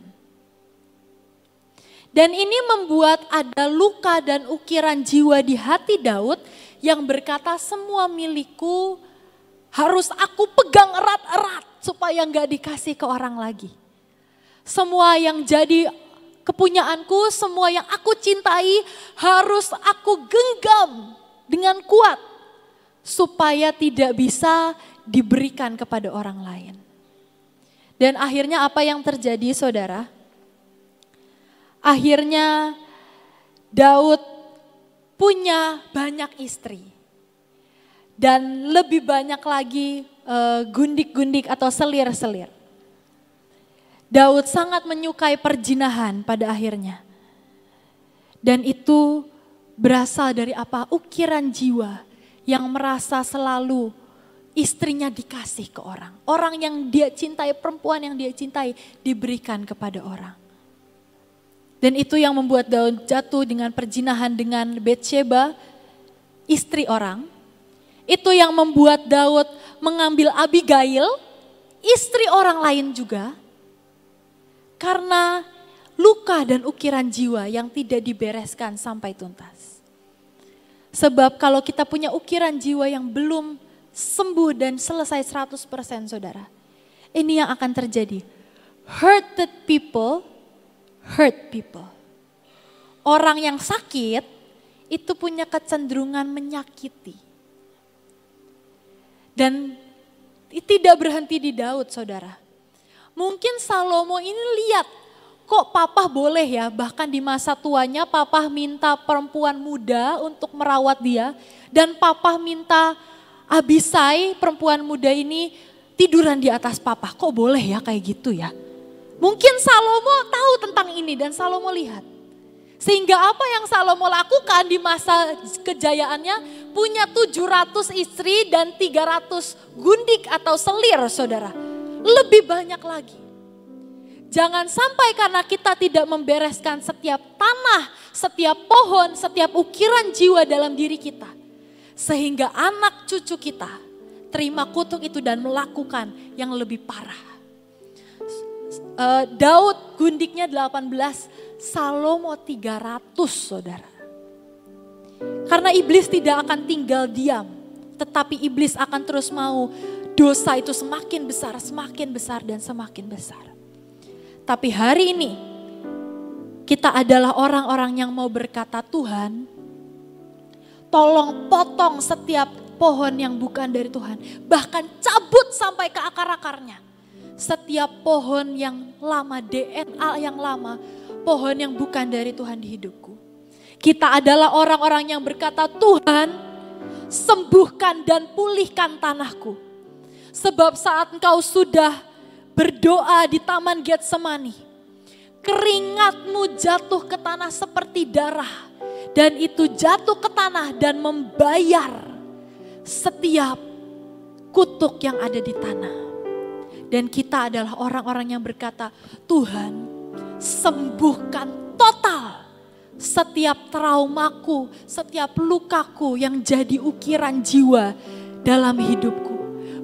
Dan ini membuat ada luka dan ukiran jiwa di hati Daud yang berkata semua milikku harus aku pegang erat-erat supaya enggak dikasih ke orang lagi. Semua yang jadi kepunyaanku, semua yang aku cintai harus aku genggam dengan kuat supaya tidak bisa diberikan kepada orang lain. Dan akhirnya apa yang terjadi saudara? Akhirnya Daud punya banyak istri. Dan lebih banyak lagi gundik-gundik atau selir-selir. Daud sangat menyukai perzinahan pada akhirnya. Dan itu berasal dari apa? Ukiran jiwa yang merasa selalu istrinya dikasih ke orang. Orang yang dia cintai, perempuan yang dia cintai diberikan kepada orang. Dan itu yang membuat Daud jatuh dengan perzinahan dengan Betsheba, istri orang. Itu yang membuat Daud mengambil Abigail, istri orang lain juga. Karena luka dan ukiran jiwa yang tidak dibereskan sampai tuntas. Sebab kalau kita punya ukiran jiwa yang belum sembuh dan selesai 100% saudara. Ini yang akan terjadi. Hurted people hurt people. Orang yang sakit itu punya kecenderungan menyakiti. Dan tidak berhenti di Daud saudara. Mungkin Salomo ini lihat kok papa boleh ya, bahkan di masa tuanya papa minta perempuan muda untuk merawat dia. Dan papa minta Abisai perempuan muda ini tiduran di atas papa. Kok boleh ya kayak gitu ya? Mungkin Salomo tahu tentang ini dan Salomo lihat. Sehingga apa yang Salomo lakukan di masa kejayaannya, punya 700 istri dan 300 gundik atau selir, saudara. Lebih banyak lagi. Jangan sampai karena kita tidak membereskan setiap tanah, setiap pohon, setiap ukiran jiwa dalam diri kita. Sehingga anak cucu kita terima kutuk itu dan melakukan yang lebih parah. Daud gundiknya 18, Salomo 300, saudara. Karena iblis tidak akan tinggal diam, tetapi iblis akan terus mau dosa itu semakin besar dan semakin besar. Tapi hari ini kita adalah orang-orang yang mau berkata, Tuhan, tolong potong setiap pohon yang bukan dari Tuhan. Bahkan cabut sampai ke akar-akarnya. Setiap pohon yang lama, DNA yang lama, pohon yang bukan dari Tuhan di hidupku. Kita adalah orang-orang yang berkata, Tuhan, sembuhkan dan pulihkan tanahku. Sebab saat engkau sudah berdoa di Taman Getsemani, keringatmu jatuh ke tanah seperti darah. Dan itu jatuh ke tanah dan membayar setiap kutuk yang ada di tanah. Dan kita adalah orang-orang yang berkata, Tuhan, sembuhkan total setiap traumaku, setiap lukaku yang jadi ukiran jiwa dalam hidupku.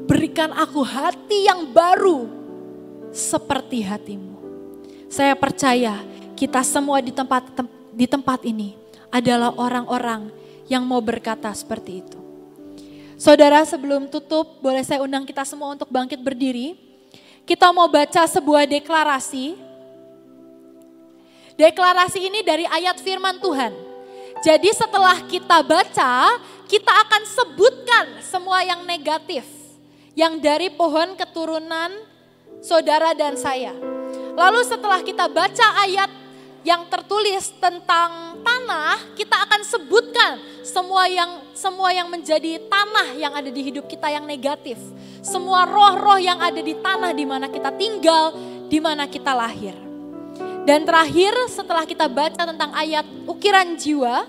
Berikan aku hati yang baru seperti hatimu. Saya percaya kita semua di tempat ini adalah orang-orang yang mau berkata seperti itu. Saudara, sebelum tutup, boleh saya undang kita semua untuk bangkit berdiri. Kita mau baca sebuah deklarasi. Deklarasi ini dari ayat firman Tuhan. Jadi setelah kita baca, kita akan sebutkan semua yang negatif. Yang dari pohon keturunan saudara dan saya. Lalu setelah kita baca ayat yang tertulis tentang tanah, kita akan sebutkan semua yang menjadi tanah yang ada di hidup kita yang negatif. Semua roh-roh yang ada di tanah di mana kita tinggal, di mana kita lahir. Dan terakhir setelah kita baca tentang ayat ukiran jiwa,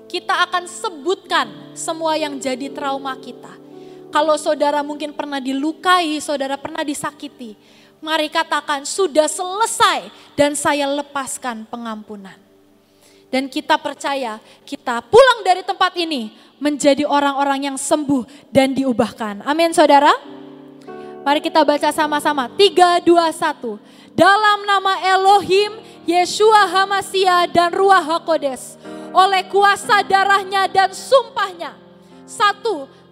kita akan sebutkan semua yang jadi trauma kita. Kalau saudara mungkin pernah dilukai, saudara pernah disakiti, mari katakan sudah selesai dan saya lepaskan pengampunan. Dan kita percaya kita pulang dari tempat ini menjadi orang-orang yang sembuh dan diubahkan. Amin saudara. Mari kita baca sama-sama. 3, 2, 1. Dalam nama Elohim, Yeshua HaMashiach dan Ruach HaKodes. Oleh kuasa darahnya dan sumpahnya. 1.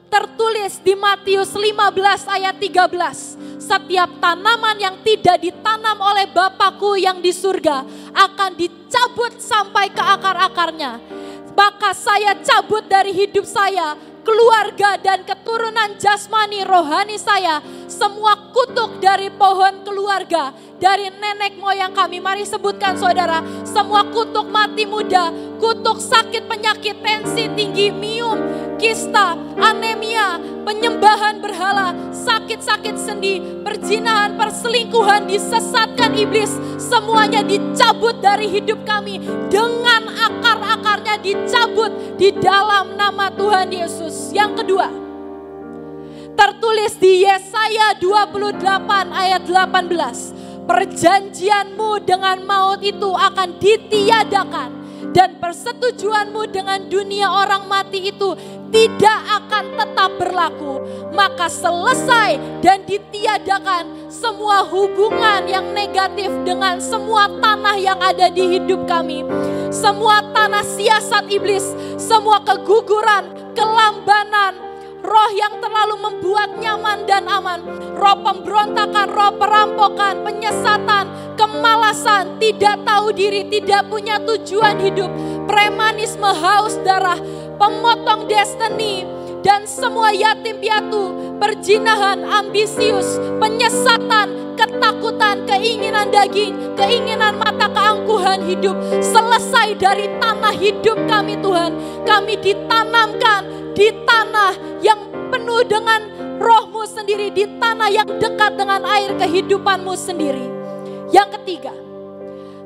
Tertulis di Matius 15 ayat 13. Setiap tanaman yang tidak ditanam oleh Bapakku yang di surga akan dicabut sampai ke akar-akarnya. Maka saya cabut dari hidup saya, keluarga dan keturunan jasmani rohani saya, semua kutuk dari pohon keluarga, dari nenek moyang kami. Mari sebutkan saudara, semua kutuk mati muda, kutuk sakit penyakit, tensi tinggi, mium, kista, anemia, penyembahan berhala, sakit-sakit sendi, perzinahan, perselingkuhan, disesatkan iblis, semuanya dicabut dari hidup kami dengan akar-akarnya dicabut di dalam nama Tuhan Yesus. Yang kedua, tertulis di Yesaya 28 ayat 18, perjanjianmu dengan maut itu akan ditiadakan dan persetujuanmu dengan dunia orang mati itu tidak akan tetap berlaku. Maka selesai dan ditiadakan semua hubungan yang negatif dengan semua tanah yang ada di hidup kami. Semua tanah siasat iblis, semua keguguran, kelambanan, roh yang terlalu membuat nyaman dan aman, roh pemberontakan, roh perampokan, penyesatan, kemalasan, tidak tahu diri, tidak punya tujuan hidup, premanisme, haus darah, pemotong destiny, dan semua yatim piatu, perzinahan, ambisius, penyesatan, ketakutan, keinginan daging, keinginan mata, keangkuhan hidup, selesai dari tanah hidup kami Tuhan. Kami ditanamkan di tanah yang penuh dengan roh-Mu sendiri, di tanah yang dekat dengan air kehidupanmu sendiri. Yang ketiga,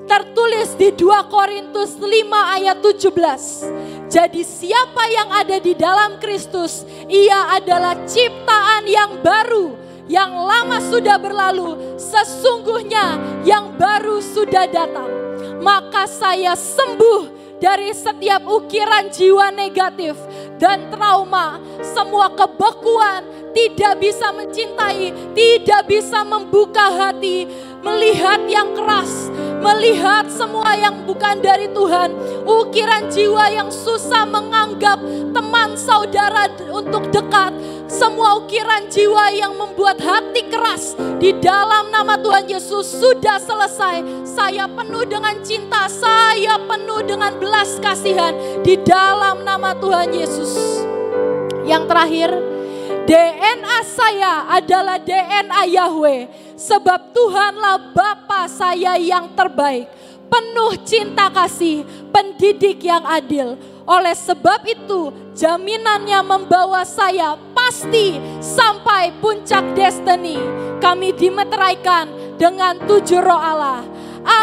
Tertulis di 2 Korintus 5 ayat 17. Jadi siapa yang ada di dalam Kristus, ia adalah ciptaan yang baru. Yang lama sudah berlalu, sesungguhnya yang baru sudah datang. Maka saya sembuh dari setiap ukiran jiwa negatif dan trauma, semua kebekuan, tidak bisa mencintai, tidak bisa membuka hati, melihat yang keras, melihat semua yang bukan dari Tuhan, ukiran jiwa yang susah menganggap teman saudara untuk dekat, semua ukiran jiwa yang membuat hati keras, di dalam nama Tuhan Yesus sudah selesai. Saya penuh dengan cinta, saya penuh dengan belas kasihan di dalam nama Tuhan Yesus. Yang terakhir, DNA saya adalah DNA Yahweh, sebab Tuhanlah Bapa saya yang terbaik, penuh cinta kasih, pendidik yang adil. Oleh sebab itu, jaminannya membawa saya pasti sampai puncak destiny. Kami dimeteraikan dengan 7 roh Allah.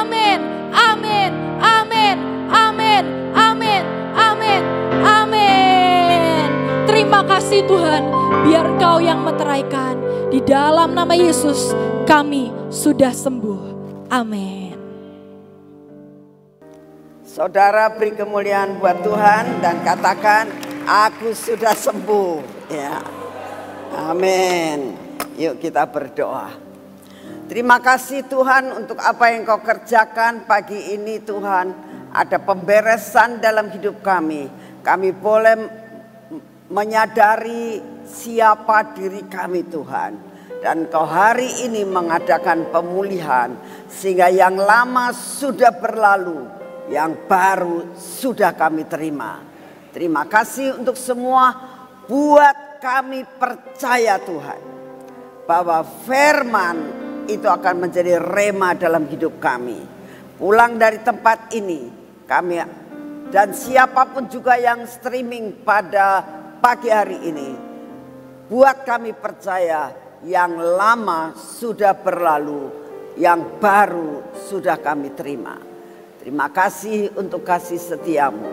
Amin, amin, amin, amin, amin, amin, amin. Terima kasih Tuhan, biar Engkau yang meteraikan. Di dalam nama Yesus kami sudah sembuh. Amin. Saudara beri kemuliaan buat Tuhan dan katakan, aku sudah sembuh. Ya, amin. Yuk kita berdoa. Terima kasih Tuhan untuk apa yang Kau kerjakan pagi ini Tuhan. Ada pemberesan dalam hidup kami. Kami boleh menyadari siapa diri kami Tuhan. Dan Kau hari ini mengadakan pemulihan. Sehingga yang lama sudah berlalu, yang baru sudah kami terima. Terima kasih untuk semua. Buat kami percaya Tuhan, bahwa firman itu akan menjadi rema dalam hidup kami. Pulang dari tempat ini, kami dan siapapun juga yang streaming pada pagi hari ini, buat kami percaya yang lama sudah berlalu, yang baru sudah kami terima. Terima kasih untuk kasih setiamu.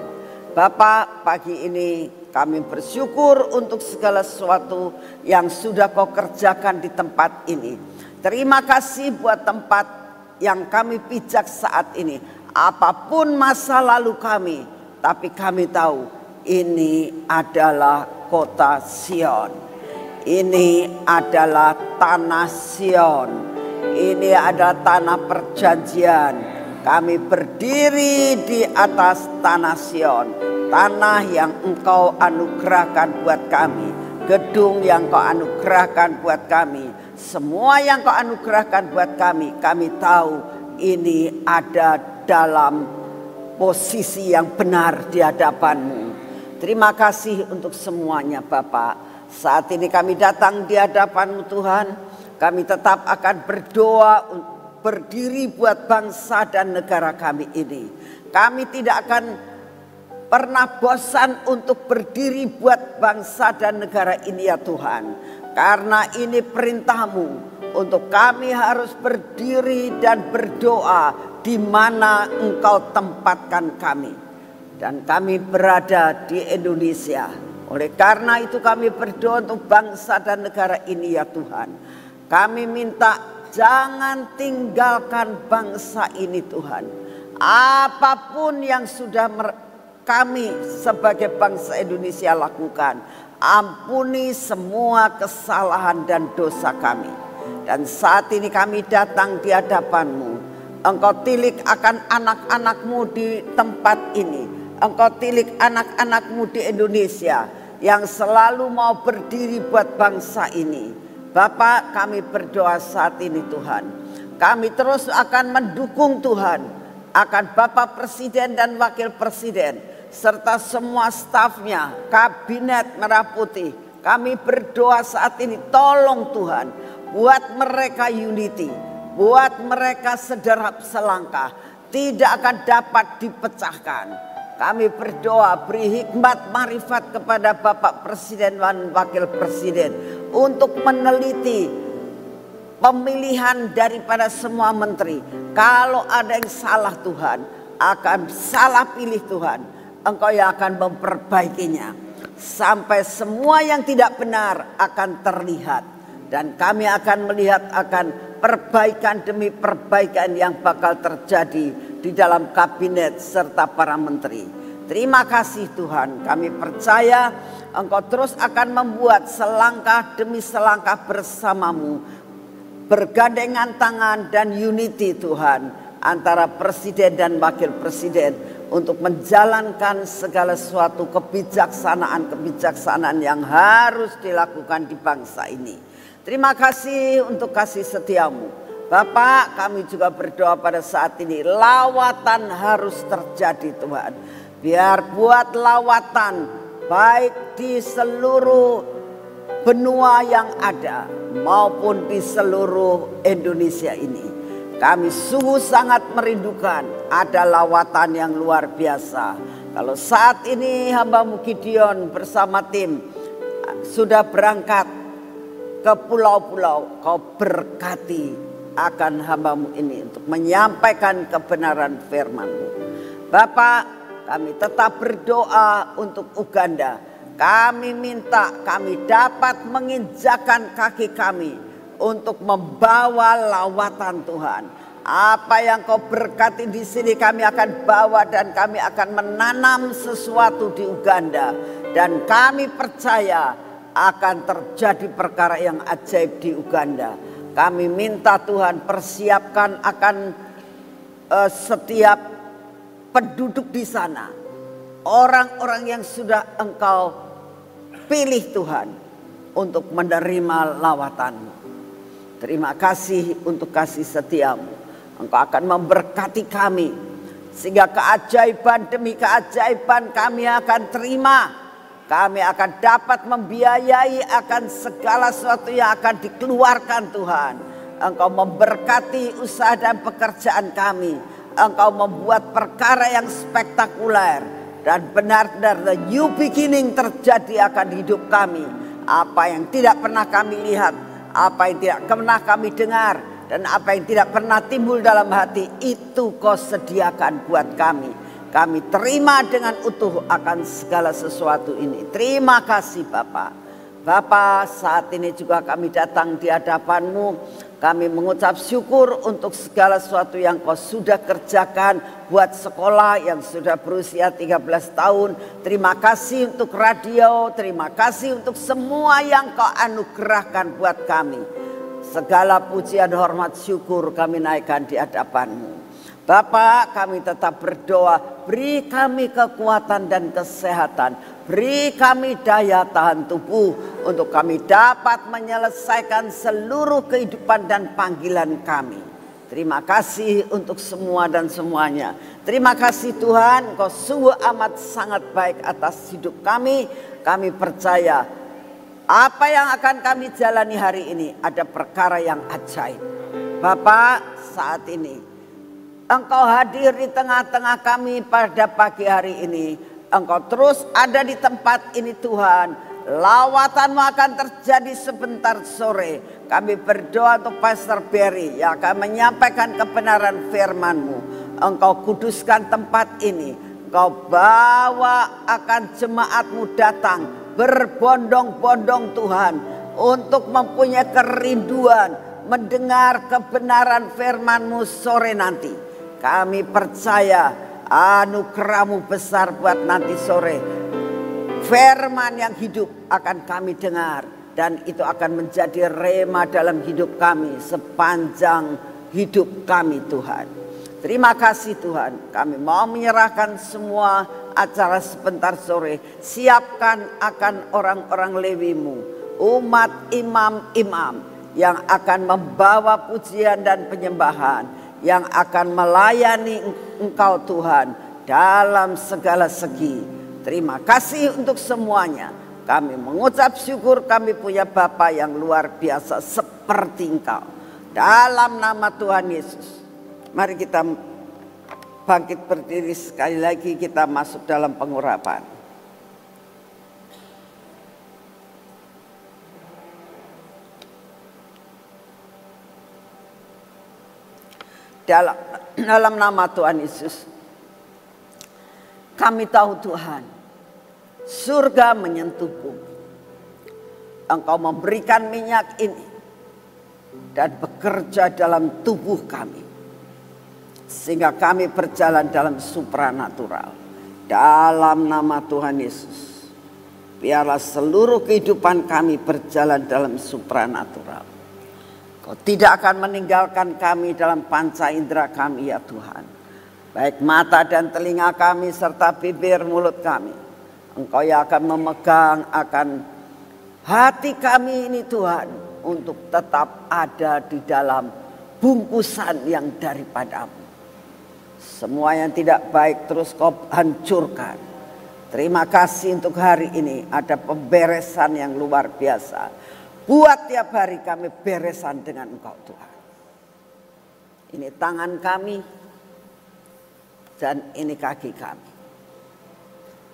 Bapak, pagi ini kami bersyukur untuk segala sesuatu yang sudah Kau kerjakan di tempat ini. Terima kasih buat tempat yang kami pijak saat ini. Apapun masa lalu kami, tapi kami tahu ini adalah kota Sion. Ini adalah tanah Sion. Ini adalah tanah perjanjian. Kami berdiri di atas tanah Sion. Tanah yang Engkau anugerahkan buat kami. Gedung yang Kau anugerahkan buat kami. Semua yang Kau anugerahkan buat kami. Kami tahu ini ada dalam posisi yang benar di hadapan-Mu. Terima kasih untuk semuanya Bapak. Saat ini kami datang di hadapan-Mu Tuhan. Kami tetap akan berdoa, berdiri buat bangsa dan negara kami ini. Kami tidak akan pernah bosan untuk berdiri buat bangsa dan negara ini ya Tuhan. Karena ini perintah-Mu untuk kami harus berdiri dan berdoa di mana Engkau tempatkan kami. Dan kami berada di Indonesia. Oleh karena itu kami berdoa untuk bangsa dan negara ini ya Tuhan. Kami minta jangan tinggalkan bangsa ini Tuhan. Apapun yang sudah kami sebagai bangsa Indonesia lakukan, ampuni semua kesalahan dan dosa kami. Dan saat ini kami datang di hadapan-Mu. Engkau tilik akan anak-anak-Mu di tempat ini. Engkau tilik anak-anak-Mu di Indonesia yang selalu mau berdiri buat bangsa ini. Bapak, kami berdoa saat ini Tuhan. Kami terus akan mendukung Tuhan. Akan Bapak Presiden dan Wakil Presiden. Serta semua stafnya, Kabinet Merah Putih. Kami berdoa saat ini, tolong Tuhan. Buat mereka unity. Buat mereka sederhap selangkah. Tidak akan dapat dipecahkan. Kami berdoa beri hikmat marifat kepada Bapak Presiden dan Wakil Presiden. Untuk meneliti pemilihan daripada semua menteri. Kalau ada yang salah Tuhan, akan salah pilih Tuhan, Engkau yang akan memperbaikinya. Sampai semua yang tidak benar akan terlihat. Dan kami akan melihat akan perbaikan demi perbaikan yang bakal terjadi di dalam kabinet serta para menteri. Terima kasih Tuhan, kami percaya Engkau terus akan membuat selangkah demi selangkah bersamamu, bergandengan tangan dan unity Tuhan antara presiden dan wakil presiden untuk menjalankan segala sesuatu kebijaksanaan yang harus dilakukan di bangsa ini. Terima kasih untuk kasih setiamu. Bapak, kami juga berdoa pada saat ini lawatan harus terjadi Tuhan. Biar buat lawatan baik di seluruh benua yang ada maupun di seluruh Indonesia ini. Kami sungguh sangat merindukan ada lawatan yang luar biasa. Kalau saat ini hamba-Mu Gideon bersama tim sudah berangkat ke pulau-pulau, Kau berkati akan hamba-Mu ini untuk menyampaikan kebenaran firman-Mu. Bapak, kami tetap berdoa untuk Uganda. Kami minta kami dapat menginjakkan kaki kami untuk membawa lawatan Tuhan. Apa yang Kau berkati di sini kami akan bawa dan kami akan menanam sesuatu di Uganda. Dan kami percaya akan terjadi perkara yang ajaib di Uganda. Kami minta Tuhan persiapkan akan setiap penduduk di sana, orang-orang yang sudah Engkau pilih Tuhan untuk menerima lawatan-Mu. Terima kasih untuk kasih setiamu. Engkau akan memberkati kami sehingga keajaiban demi keajaiban kami akan terima. Kami akan dapat membiayai akan segala sesuatu yang akan dikeluarkan Tuhan. Engkau memberkati usaha dan pekerjaan kami. Engkau membuat perkara yang spektakuler dan benar-benar the new beginning terjadi akan hidup kami. Apa yang tidak pernah kami lihat, apa yang tidak pernah kami dengar, dan apa yang tidak pernah timbul dalam hati, itu Kau sediakan buat kami. Kami terima dengan utuh akan segala sesuatu ini. Terima kasih Bapak. Bapak, saat ini juga kami datang di hadapan-Mu. Kami mengucap syukur untuk segala sesuatu yang Kau sudah kerjakan buat sekolah yang sudah berusia 13 tahun. Terima kasih untuk radio, terima kasih untuk semua yang Kau anugerahkan buat kami. Segala pujian, hormat, syukur kami naikkan di hadapan-Mu. Bapak, kami tetap berdoa, beri kami kekuatan dan kesehatan. Beri kami daya tahan tubuh untuk kami dapat menyelesaikan seluruh kehidupan dan panggilan kami. Terima kasih untuk semua dan semuanya. Terima kasih Tuhan, Kau sungguh amat sangat baik atas hidup kami. Kami percaya apa yang akan kami jalani hari ini ada perkara yang ajaib. Bapak, saat ini Engkau hadir di tengah-tengah kami pada pagi hari ini. Engkau terus ada di tempat ini Tuhan. Lawatan-Mu akan terjadi sebentar sore. Kami berdoa untuk Pastor Berry yang akan menyampaikan kebenaran firman-Mu. Engkau kuduskan tempat ini. Engkau bawa akan jemaat-Mu datang berbondong-bondong Tuhan. Untuk mempunyai kerinduan mendengar kebenaran firman-Mu sore nanti. Kami percaya anugerah-Mu besar buat nanti sore. Firman yang hidup akan kami dengar. Dan itu akan menjadi rema dalam hidup kami sepanjang hidup kami Tuhan. Terima kasih Tuhan. Kami mau menyerahkan semua acara sebentar sore. Siapkan akan orang-orang Lewi-Mu. Umat imam-imam yang akan membawa pujian dan penyembahan. Yang akan melayani Engkau Tuhan dalam segala segi. Terima kasih untuk semuanya. Kami mengucap syukur kami punya Bapa yang luar biasa seperti Engkau. Dalam nama Tuhan Yesus. Mari kita bangkit berdiri sekali lagi, kita masuk dalam pengurapan. dalam nama Tuhan Yesus. Kami tahu Tuhan, surga menyentuh bumi. Engkau memberikan minyak ini dan bekerja dalam tubuh kami, sehingga kami berjalan dalam supranatural. Dalam nama Tuhan Yesus, biarlah seluruh kehidupan kami berjalan dalam supranatural. Kau tidak akan meninggalkan kami dalam panca indera kami ya Tuhan. Baik mata dan telinga kami serta bibir mulut kami. Engkau yang akan memegang akan hati kami ini Tuhan, untuk tetap ada di dalam bungkusan yang daripadamu. Semua yang tidak baik terus kau hancurkan. Terima kasih untuk hari ini ada pemberesan yang luar biasa. Buat tiap hari kami beresan dengan Engkau Tuhan. Ini tangan kami dan ini kaki kami.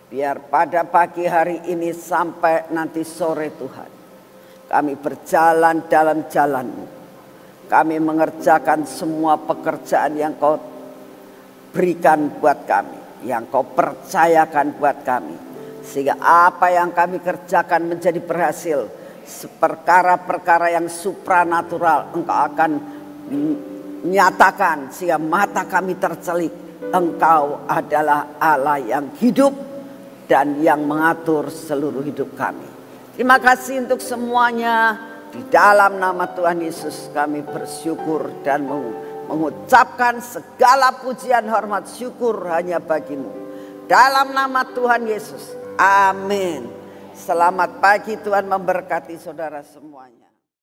Biar pada pagi hari ini sampai nanti sore Tuhan, kami berjalan dalam jalan-Mu. Kami mengerjakan semua pekerjaan yang Kau berikan buat kami, yang Kau percayakan buat kami. Sehingga apa yang kami kerjakan menjadi berhasil. Perkara-perkara yang supranatural Engkau akan nyatakan, sehingga mata kami tercelik. Engkau adalah Allah yang hidup dan yang mengatur seluruh hidup kami. Terima kasih untuk semuanya. Di dalam nama Tuhan Yesus kami bersyukur dan mengucapkan segala pujian, hormat, syukur hanya bagi-Mu. Dalam nama Tuhan Yesus. Amin. Selamat pagi, Tuhan memberkati saudara semuanya.